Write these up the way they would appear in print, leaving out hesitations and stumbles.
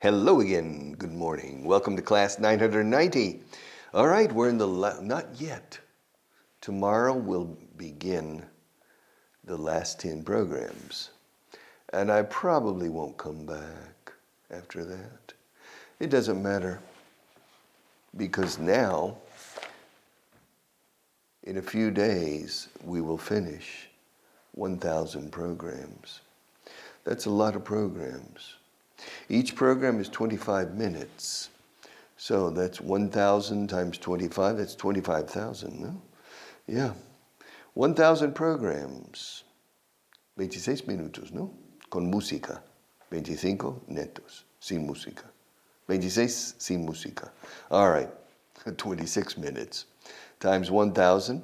Hello again. Good morning. Welcome to class 990. All right, we're in the not yet. Tomorrow we'll begin the last 10 programs. And I probably won't come back after that. It doesn't matter. Because now, in a few days, we will finish 1,000 programs. That's a lot of programs. Each program is 25 minutes. So that's 1,000 times 25, that's 25,000, no? Yeah. 1,000 programs. 26 minutos, ¿no? Con música. 25 netos, sin música. 26 sin música. All right, 26 minutes times 1,000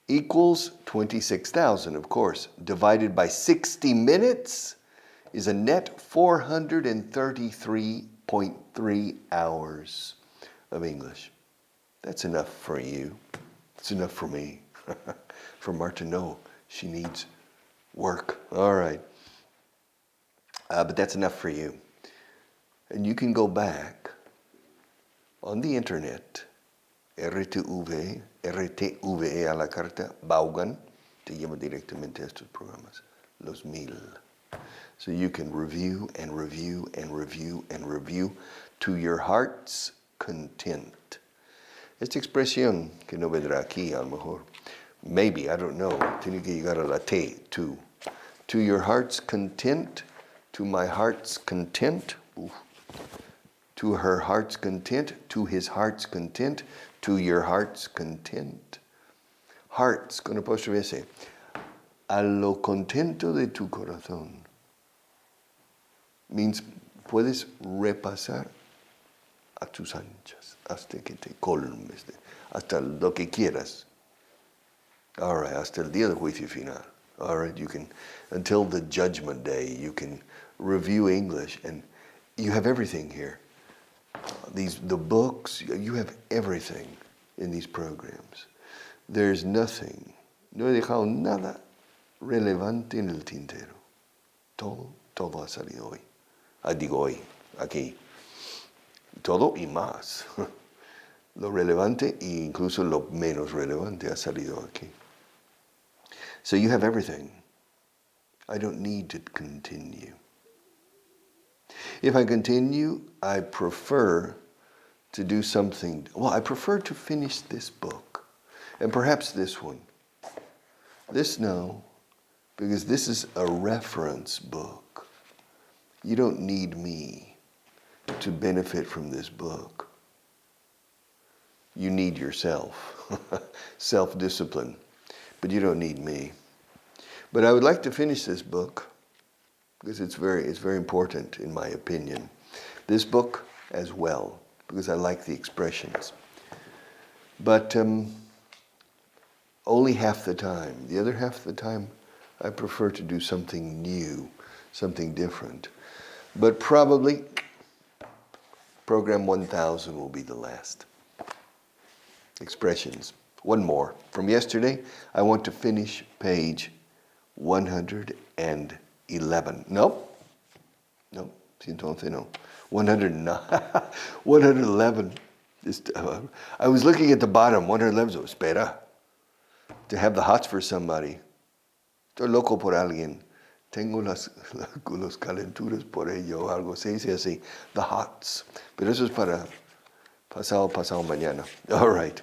equals 26,000, of course. Divided by 60 minutes is a net 433.3 hours of English. That's enough for you. It's enough for me. For Marta, no, she needs work. All right. But that's enough for you. And you can go back on the internet, RTV a la carta, Vaughan, te lleva directamente a estos programas, los 1000. So you can review and review and review and review to your heart's content. Esta expresión que no vendrá aquí a lo mejor, maybe, I don't know, tiene que llegar a la T, to your heart's content, to my heart's content, to her heart's content, to his heart's content, to your heart's content. Hearts, con apóstrofe S. A lo contento de tu corazón. Means puedes repasar a tus anchas hasta que te colmes, hasta lo que quieras. All right, hasta el día del juicio final. All right, you can, until the judgment day, you can review English, and you have everything here. The books, you have everything in these programs. There's nothing, no he dejado nada relevante en el tintero. Todo ha salido hoy. Digo hoy, aquí. Todo y más. Lo relevante e incluso lo menos relevante ha salido aquí. So you have everything. I don't need to continue. If I continue, I prefer to do something. Well, I prefer to finish this book. And perhaps this one. This, no. Because this is a reference book. You don't need me to benefit from this book. You need yourself. Self-discipline. But you don't need me. But I would like to finish this book because it's very important in my opinion. This book as well, because I like the expressions. But only half the time. The other half of the time, I prefer to do something new, something different. But probably, program 1000 will be the last. Expressions. One more. From yesterday, I want to finish page 111. Nope. 111, no. 109. 111. I was looking at the bottom, 111, so espera. To have the hots for somebody. Estoy loco por alguien. Tengo los calenturas por ello, algo se dice así. The hots. Pero eso es para pasado mañana. All right.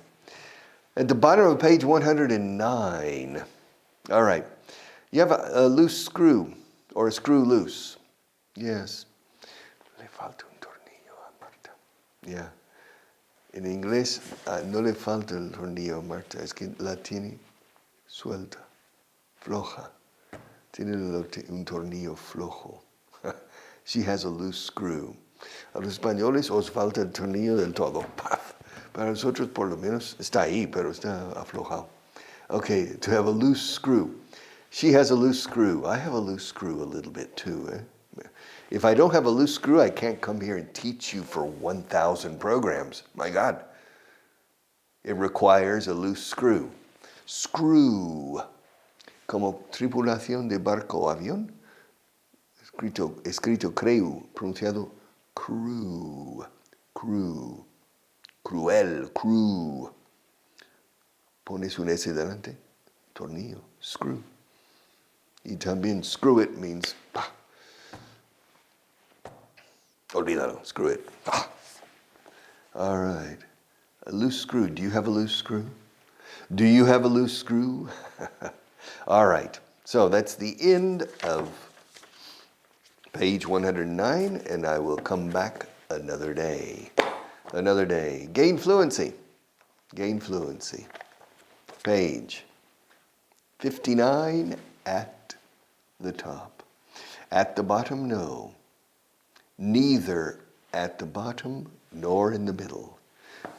At the bottom of page 109. All right. You have a loose screw, or a screw loose. Yes. Le falta un tornillo a Marta. Yeah. En inglés, no le falta el tornillo a Marta, es que la tiene suelta, floja. Tiene un tornillo flojo. She has a loose screw. A los españoles os falta el tornillo del todo. Para nosotros, por lo menos, está ahí, pero está aflojado. Okay, to have a loose screw. She has a loose screw. I have a loose screw a little bit too. If I don't have a loose screw, I can't come here and teach you for 1,000 programs. My God. It requires a loose screw. Screw. Como tripulación de barco o avión. Escrito creu, pronunciado Cruel. Cruel. Pones un S delante, tornillo, screw. Y también screw it means, olvídalo, screw it. All right. A loose screw. Do you have a loose screw? Do you have a loose screw? All right. So that's the end of page 109, and I will come back another day. Gain fluency. Page 59 at the top. At the bottom, no. Neither at the bottom nor in the middle.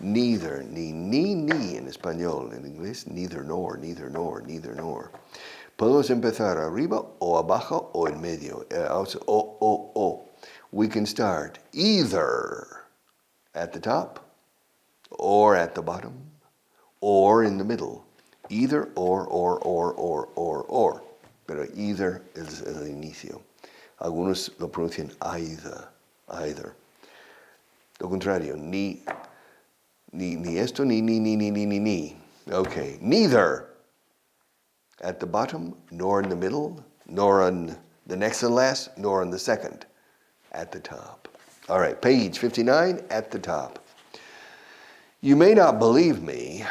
Neither, ni en español, en inglés, neither nor. Podemos empezar arriba o abajo o en medio. O. We can start either at the top or at the bottom or in the middle. Either or. Pero either es el inicio. Algunos lo pronuncian either. Lo contrario, ni esto, ni. Okay, neither at the bottom, nor in the middle, nor on the next and last, nor on the second. At the top. All right, page 59 at the top. You may not believe me,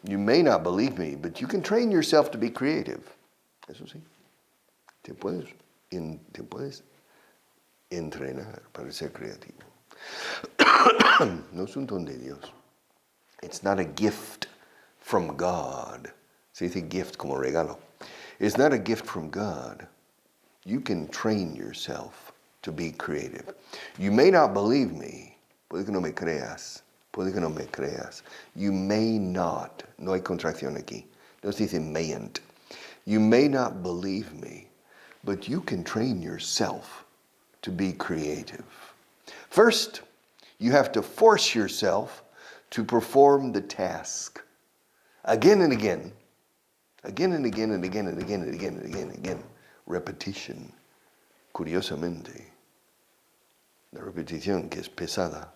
but you can train yourself to be creative. Eso sí, te puedes entrenar para ser creativo. No es un don de Dios. It's not a gift from God. Se dice gift como regalo. It's not a gift from God. You can train yourself to be creative. You may not believe me. Puede que no me creas. You may not. No hay contracción aquí. No se dice mayn't. You may not believe me, but you can train yourself to be creative. First, you have to force yourself to perform the task. Again and again. Repetition. Curiosamente, la repetición, que es pesada,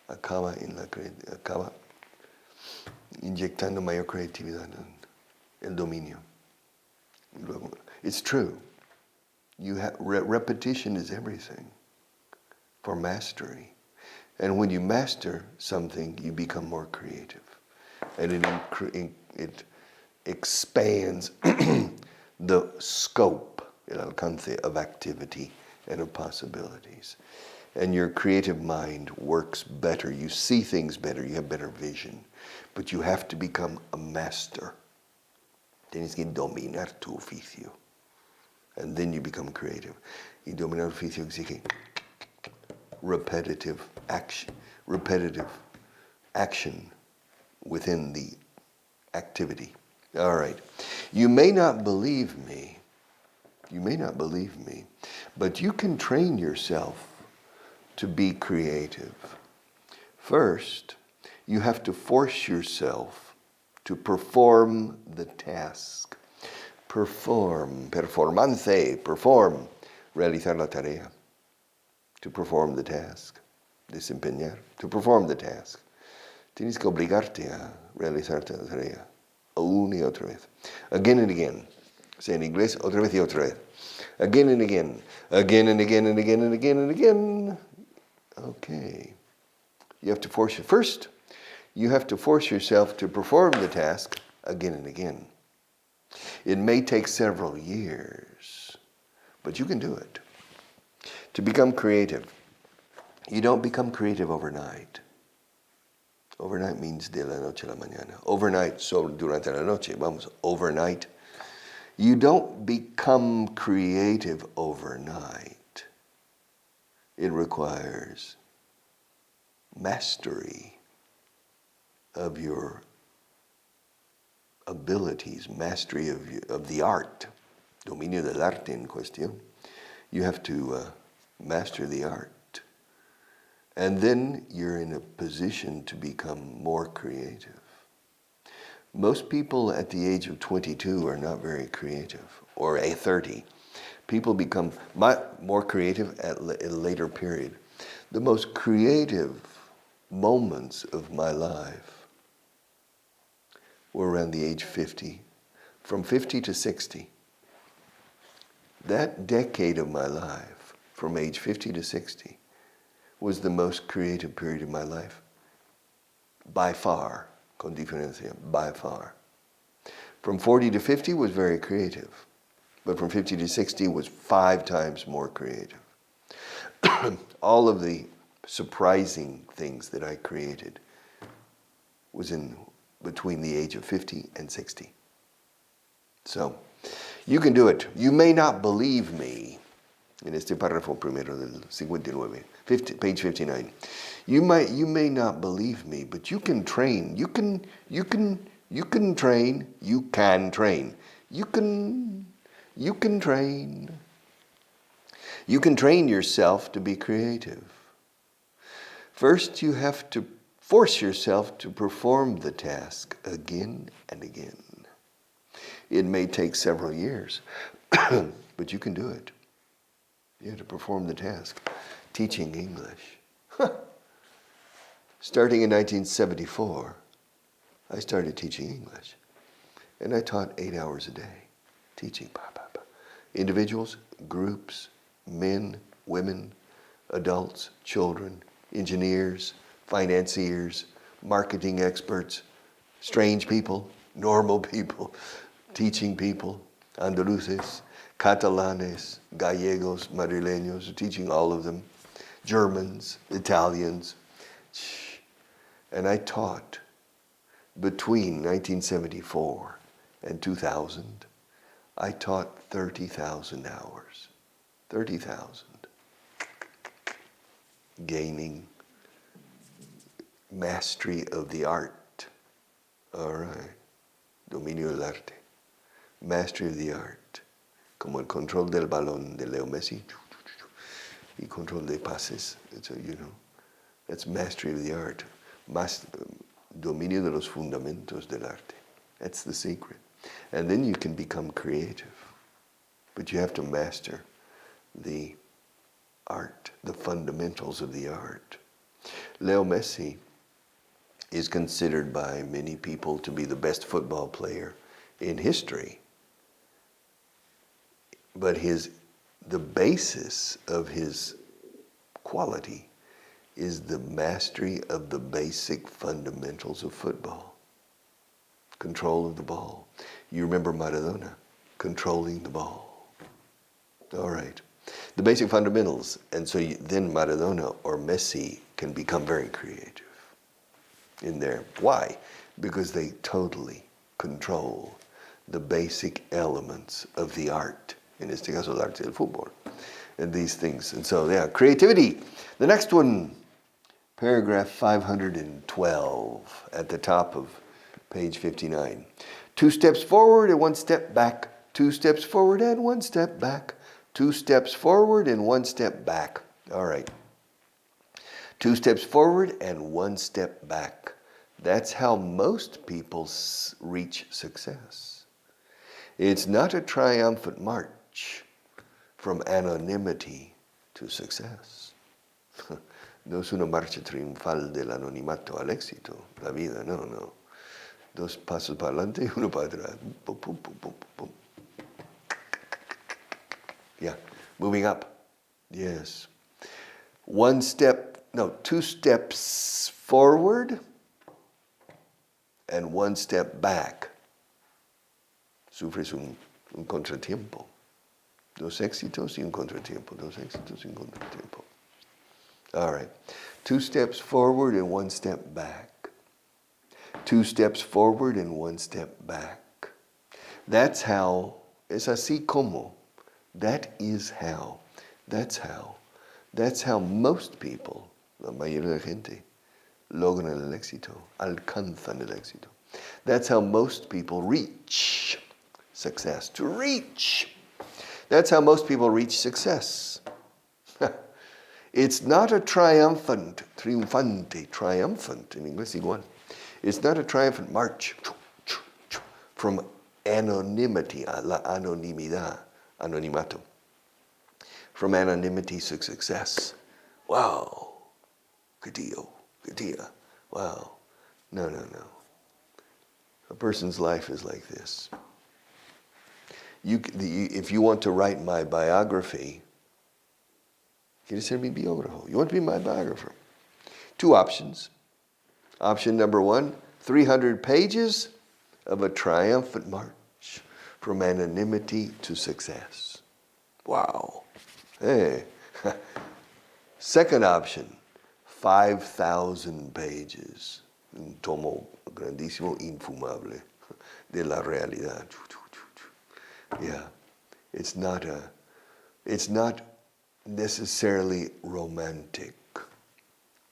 acaba inyectando mayor creatividad en el dominio. It's true. Repetition is everything for mastery. And when you master something, you become more creative. And it expands the scope, el alcance of activity and of possibilities. And your creative mind works better. You see things better. You have better vision. But you have to become a master. Tienes que dominar tu oficio. And then you become creative. Y dominar el oficio exige repetitive action within the activity. All right. You may not believe me, but you can train yourself to be creative. First, you have to force yourself to perform the task. Perform, realizar la tarea. To perform the task. Desempeñar. To perform the task. Tienes que obligarte a realizar la tarea. Una y otra vez. Again and again. Say en inglés, otra vez y otra vez. Again and again. Again and again and again and again and again. Okay. You have to force yourself to perform the task again and again. It may take several years, but you can do it. To become creative, you don't become creative overnight. Overnight means de la noche a la mañana. Overnight, so durante la noche, overnight. You don't become creative overnight. It requires mastery of your abilities, mastery of the art, dominio del arte en cuestión. You have to master the art. And then you're in a position to become more creative. Most people at the age of 22 are not very creative, or at 30. People become more creative at a later period. The most creative moments of my life were around the age 50, from 50 to 60. That decade of my life, from age 50 to 60, was the most creative period of my life. By far, con diferencia, by far. From 40 to 50 was very creative, but from 50 to 60 was 5 times more creative. All of the surprising things that I created was in between the age of 50 and 60. So, you can do it. You may not believe me. En este párrafo primero del 59, page 59. You may not believe me, but you can train. You can train. You can train. You can train. You can train yourself to be creative. First, you have to force yourself to perform the task again and again. It may take several years, but you can do it. You have to perform the task. Teaching English. Starting in 1974, I started teaching English. And I taught 8 hours a day, teaching. Individuals, groups, men, women, adults, children, engineers, financiers, marketing experts, strange people, normal people, teaching people, Andaluces, Catalanes, Gallegos, Madrileños, teaching all of them, Germans, Italians. And I taught between 1974 and 2000, I taught 30,000 hours. 30,000. Gaining mastery of the art. All right. Dominio del arte. Mastery of the art. Como el control del balón de Leo Messi. Y control de pases. So, that's mastery of the art. Dominio de los fundamentos del arte. That's the secret. And then you can become creative. But you have to master the art, the fundamentals of the art. Leo Messi is considered by many people to be the best football player in history. But the basis of his quality is the mastery of the basic fundamentals of football. Control of the ball. You remember Maradona, controlling the ball. All right. The basic fundamentals. And so then Maradona or Messi can become very creative in there. Why? Because they totally control the basic elements of the art. En este caso, el arte del fútbol. And these things. And so, yeah, creativity. The next one, paragraph 512 at the top of page 59. 2 steps forward and 1 step back. 2 steps forward and 1 step back. 2 steps forward and 1 step back. All right. 2 steps forward and 1 step back. That's how most people reach success. It's not a triumphant march from anonymity to success. No es una marcha triunfal del anonimato al éxito, la vida, no. 2 pasos para adelante y 1 para atrás. Pum, pum, pum, pum, pum. Yeah, moving up. Yes. 2 steps forward and 1 step back. Sufres un contratiempo. 2 éxitos y un contratiempo. 2 éxitos y un contratiempo. All right. 2 steps forward and 1 step back. 2 steps forward and 1 step back. That's how, es así como. That is how. That's how. That's how most people, la mayoría de la gente, logran el éxito, alcanzan el éxito. That's how most people reach success. To reach. That's how most people reach success. It's not a triumphant in English igual. It's not a triumphant march from anonymity, la anonimidad, anonimato. From anonymity to success. Wow, Que tío, que tía. Wow. No. A person's life is like this. If you want to write my biography, ¿quieres ser mi biógrafo? You want to be my biographer? 2 options. Option number 1, 300 pages of a triumphant march from anonymity to success. Wow. Hey. Second option, 5,000 pages. Un tomo grandísimo, infumable de la realidad. Yeah. It's not necessarily romantic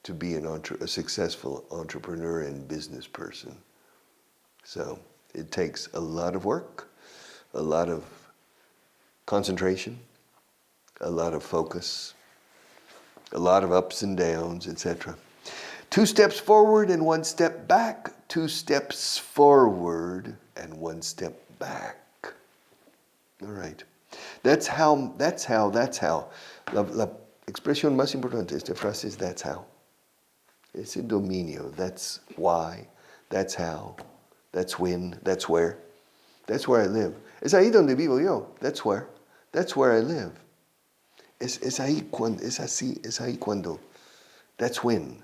to be a successful entrepreneur and business person. So it takes a lot of work, a lot of concentration, a lot of focus, a lot of ups and downs, etc. 2 steps forward and 1 step back. 2 steps forward and 1 step back. All right. That's how. La expresión más importante de esta frase es that's how. Ese dominio. That's why. That's how. That's when. That's where. That's where I live. Es ahí donde vivo yo. That's where. That's where I live. Es ahí cuando. That's when.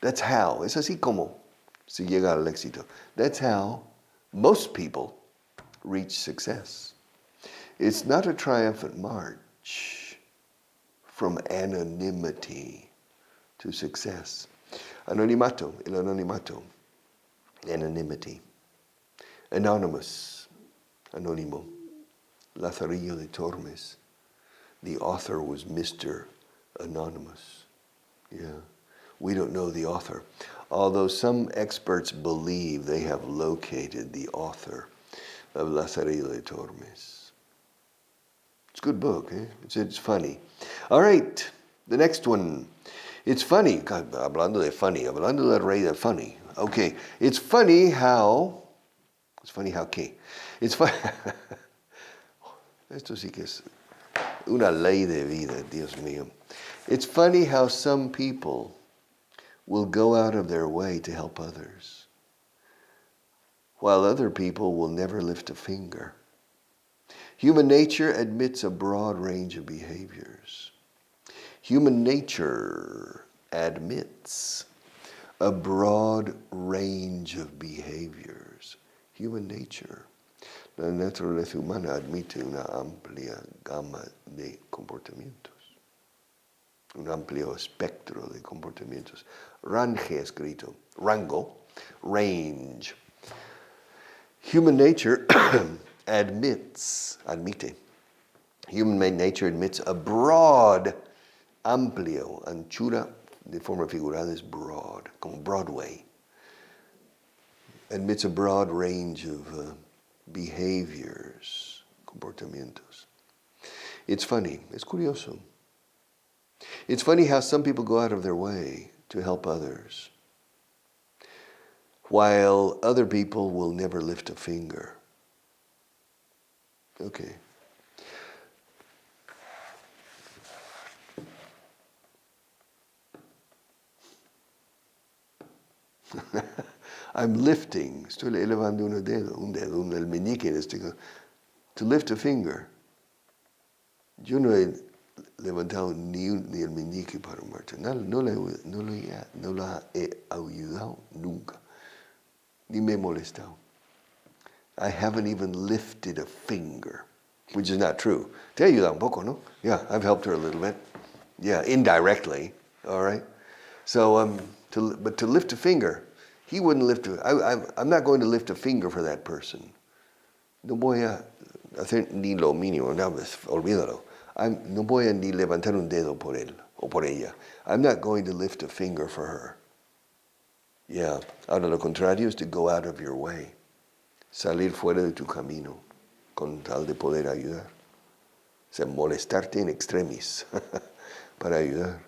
That's how. Es así como se llega al éxito. That's how most people reach success. It's not a triumphant march from anonymity to success. Anonimato, el anonimato. Anonymity. Anonymous, anónimo. Lazarillo de Tormes. The author was Mr. Anonymous. Yeah. We don't know the author. Although some experts believe they have located the author of Lazarillo de Tormes. It's a good book, eh? It's funny. All right, the next one. It's funny. God, hablando de funny. Hablando de rey de funny. Okay, it's funny how... It's funny how qué. It's funny... Esto sí que es una ley de vida, Dios mío. It's funny how some people will go out of their way to help others, while other people will never lift a finger. Human nature admits a broad range of behaviors. Human nature admits a broad range of behaviors. Human nature. La naturaleza humana admite una amplia gama de comportamientos. Un amplio espectro de comportamientos. Range escrito. Rango. Range. Human nature admite. Human nature admits a broad, amplio, anchura, de forma figurada es broad, como Broadway. Admits a broad range of behaviors, comportamientos. It's funny, it's curioso. It's funny how some people go out of their way to help others, while other people will never lift a finger. Okay. I'm lifting, estoy elevando un dedo, el meñique en este caso. To lift a finger. Yo no he levantado ni el meñique para marcha. No la he ayudado nunca. Ni me he molestado. I haven't even lifted a finger, which is not true. Te he ayudado un poco, ¿no? Yeah, I've helped her a little bit. Yeah, indirectly, all right? So, but to lift a finger, he wouldn't lift I'm not going to lift a finger for that person. No voy a hacer ni lo mínimo, no, olvídalo. No voy a ni levantar un dedo por él o por ella. I'm not going to lift a finger for her. Yeah, ahora lo contrario es to go out of your way. Salir fuera de tu camino con tal de poder ayudar. O sea, molestarte en extremis para ayudar.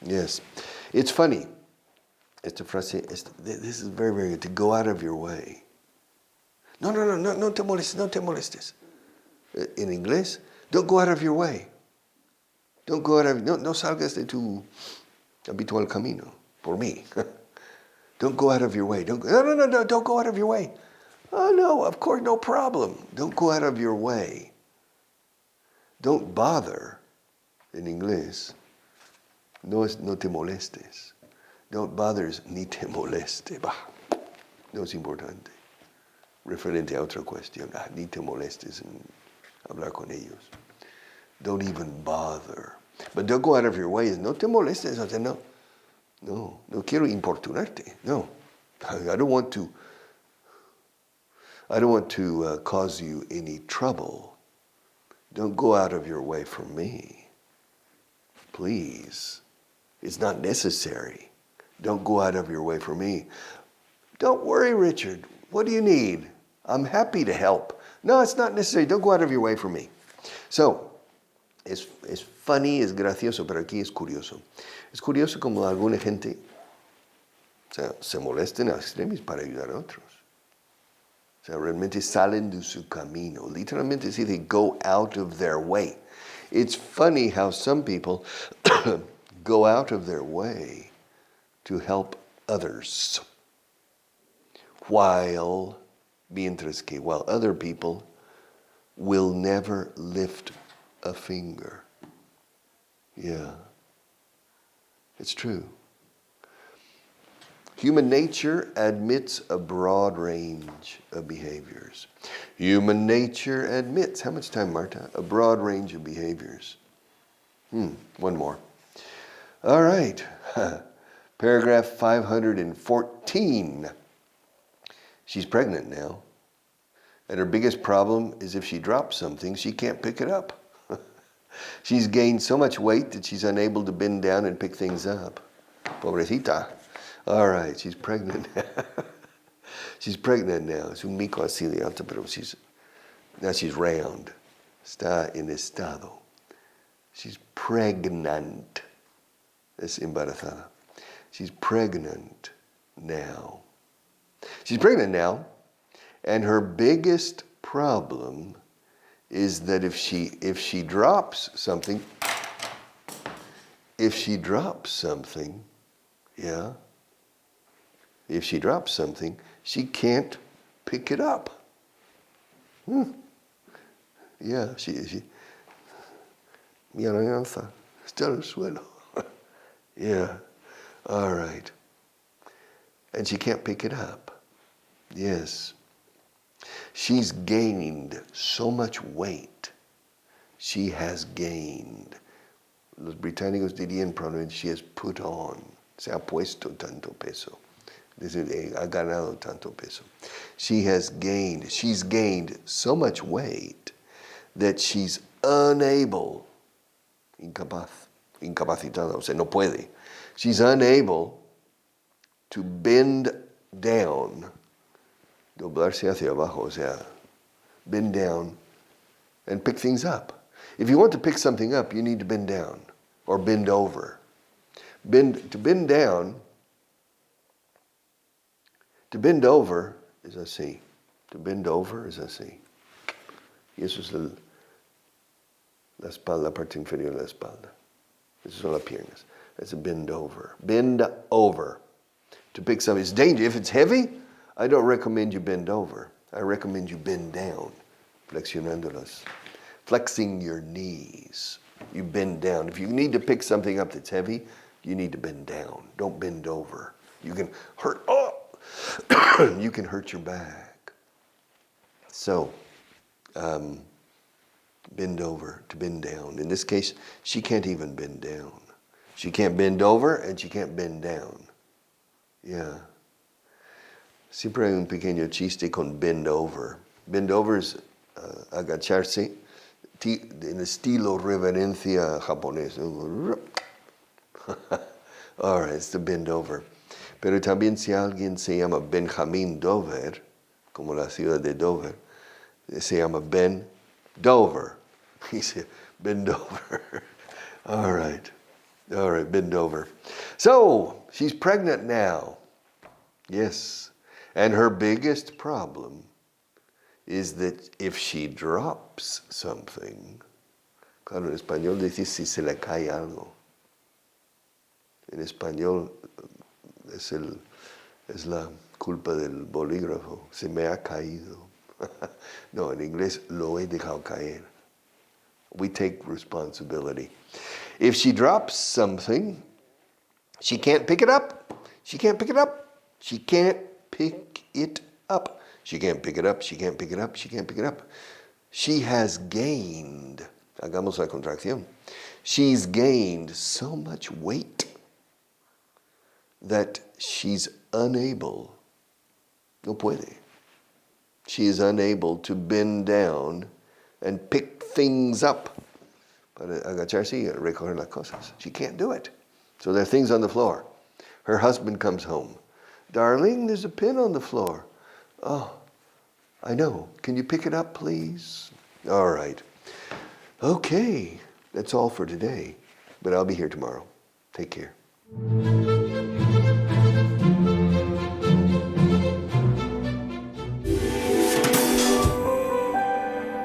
Yes. It's funny. Esta frase, this is very, very good. To go out of your way. No te molestes. En inglés, don't go out of your way. No salgas de tu habitual camino. por mí. Don't go out of your way. No, don't go out of your way. Oh, no, of course, no problem. Don't go out of your way. Don't bother, en inglés, no te molestes. Don't bother es ni te moleste. Bah, no es importante. Referente a otra cuestión. Ni te molestes en hablar con ellos. Don't even bother. But don't go out of your way. No te molestes. O sea, no quiero importunarte. No. I don't want to cause you any trouble. Don't go out of your way for me. Please. It's not necessary. Don't go out of your way for me. Don't worry, Richard. What do you need? I'm happy to help. No, it's not necessary. Don't go out of your way for me. So, es funny, es gracioso, pero aquí es curioso. Es curioso como alguna gente se molesta en extremis para ayudar a otros. O sea, realmente salen de su camino. Literalmente, sí, they go out of their way. It's funny how some people go out of their way to help others, while other people will never lift a finger. Yeah, it's true. Human nature admits a broad range of behaviors. Human nature admits, how much time, Marta? A broad range of behaviors. One more. All right. Paragraph 514. She's pregnant now. And her biggest problem is if she drops something, she can't pick it up. She's gained so much weight that she's unable to bend down and pick things up. Pobrecita. All right, she's pregnant. She's pregnant now. Es un mico así de alta, pero she's round. Está en estado. She's pregnant. Es embarazada. She's pregnant now. She's pregnant now, and her biggest problem is that if she drops something, yeah, if she drops something, she can't pick it up. Yeah, mi alianza está en el suelo. Yeah, all right. And she can't pick it up. Yes. She's gained so much weight. She has gained. Los británicos dirían probablemente she has put on. Se ha puesto tanto peso. Ha ganado tanto peso. She's gained so much weight that she's unable, incapacitada, o sea, no puede. She's unable to bend down, doblarse hacia abajo, o sea, bend down and pick things up. If you want to pick something up, you need to bend down or bend over. To bend over is así. To bend over is así. Y eso es la espalda, la parte inferior de la espalda. Esas son las piernas. That's a bend over. Bend over. To pick something. It's dangerous. If it's heavy, I don't recommend you bend over. I recommend you bend down. Flexing your knees. You bend down. If you need to pick something up that's heavy, you need to bend down. Don't bend over. You can hurt. You can hurt your back. So, bend over, to bend down. In this case, she can't even bend down. She can't bend over and she can't bend down. Yeah. Siempre hay un pequeño chiste con bend over. Bend over es agacharse en estilo reverencia japonés. All right, it's the bend over. Pero también si alguien se llama Benjamin Dover, como la ciudad de Dover, se llama Ben Dover. He said, bend over. All right, bend over. So, she's pregnant now. Yes. And her biggest problem is that if she drops something, claro, en español dice si se le cae algo. En español es la culpa del bolígrafo. Se me ha caído. No, en inglés, lo he dejado caer. We take responsibility. If she drops something, she can't pick it up. She can't pick it up. She can't pick it up. She can't pick it up. She can't pick it up. She can't pick it up. She has gained. Hagamos la contracción. She's gained so much weight that she's unable. No puede. She is unable to bend down and pick things up. Para agacharse y recoger las cosas. She can't do it. So there are things on the floor. Her husband comes home. Darling, there's a pin on the floor. Oh, I know. Can you pick it up, please? All right. Okay, that's all for today. But I'll be here tomorrow. Take care.